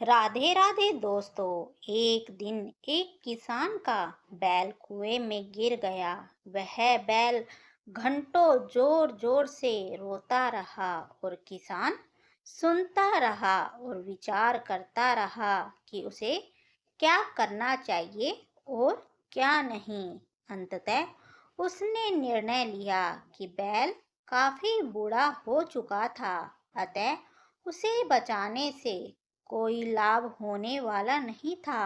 राधे राधे दोस्तों। एक दिन एक किसान का बैल कुएं में गिर गया। वह बैल घंटों जोर जोर से रोता रहा और किसान सुनता रहा और विचार करता रहा कि उसे क्या करना चाहिए और क्या नहीं। अंततः उसने निर्णय लिया कि बैल काफी बूढ़ा हो चुका था, अतः उसे बचाने से कोई लाभ होने वाला नहीं था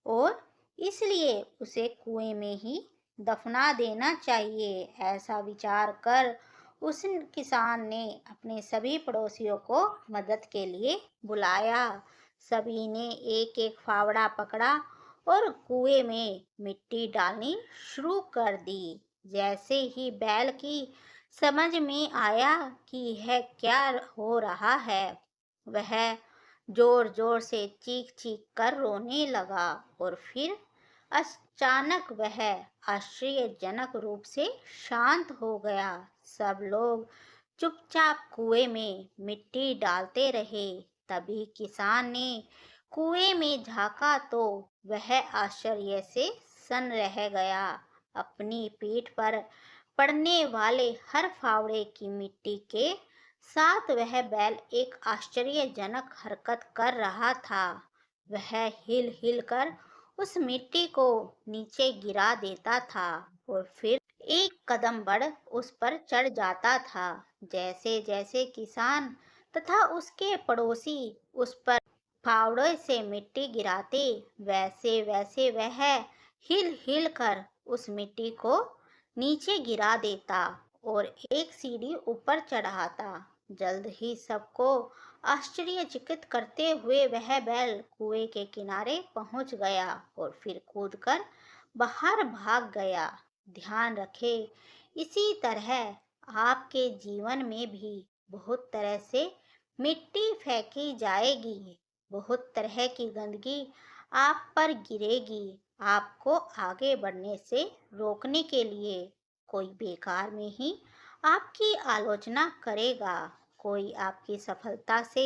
और इसलिए उसे कुएं में ही दफना देना चाहिए। ऐसा विचार कर उस किसान ने अपने सभी पड़ोसियों को मदद के लिए बुलाया। सभी ने एक एक फावड़ा पकड़ा और कुएं में मिट्टी डालनी शुरू कर दी। जैसे ही बैल की समझ में आया कि यह क्या हो रहा है, वह जोर जोर से चीख चीख कर रोने लगा और फिर अचानक वह आश्चर्यजनक रूप से शांत हो गया। सब लोग चुपचाप कुएं में मिट्टी डालते रहे। तभी किसान ने कुएं में झांका तो वह आश्चर्य से सन रह गया। अपनी पीठ पर पड़ने वाले हर फावड़े की मिट्टी के साथ वह बैल एक आश्चर्यजनक हरकत कर रहा था। वह हिल हिल कर उस मिट्टी को नीचे गिरा देता था और फिर एक कदम बढ़ उस पर चढ़ जाता था। जैसे जैसे किसान तथा उसके पड़ोसी उस पर फावड़े से मिट्टी गिराते, वैसे वैसे वह हिल हिल कर उस मिट्टी को नीचे गिरा देता और एक सीढ़ी ऊपर चढ़ाता। जल्द ही सबको आश्चर्यचकित करते हुए वह बैल कुएं के किनारे पहुंच गया और फिर कूदकर बाहर भाग गया। ध्यान रखें, इसी तरह आपके जीवन में भी बहुत तरह से मिट्टी फेंकी जाएगी, बहुत तरह की गंदगी आप पर गिरेगी। आपको आगे बढ़ने से रोकने के लिए कोई बेकार में ही आपकी आलोचना करेगा, कोई आपकी सफलता से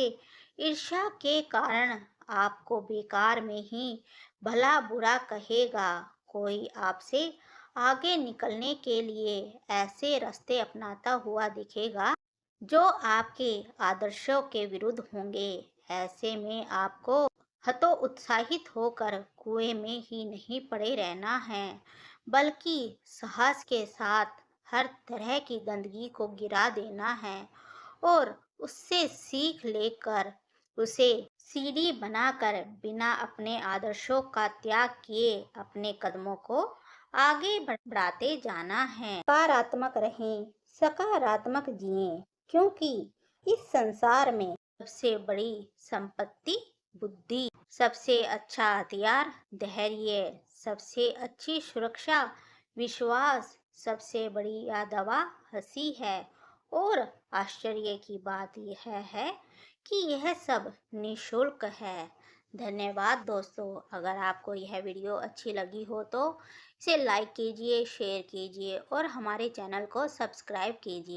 ईर्ष्या के कारण आपको बेकार में ही भला बुरा कहेगा, कोई आपसे आगे निकलने के लिए ऐसे रास्ते अपनाता हुआ दिखेगा जो आपके आदर्शों के विरुद्ध होंगे। ऐसे में आपको हतोत्साहित होकर कुएं में ही नहीं पड़े रहना है, बल्कि साहस के साथ हर तरह की गंदगी को गिरा देना है और उससे सीख लेकर उसे सीढ़ी बनाकर बिना अपने आदर्शों का त्याग किए अपने कदमों को आगे बढ़ाते जाना है। सकारात्मक रहें, सकारात्मक जिएं, क्योंकि इस संसार में सबसे बड़ी संपत्ति बुद्धि, सबसे अच्छा हथियार धैर्य, सबसे अच्छी सुरक्षा विश्वास, सबसे बढ़िया दवा हंसी है। और आश्चर्य की बात यह है कि यह सब निशुल्क है। धन्यवाद दोस्तों। अगर आपको यह वीडियो अच्छी लगी हो तो इसे लाइक कीजिए, शेयर कीजिए और हमारे चैनल को सब्सक्राइब कीजिए।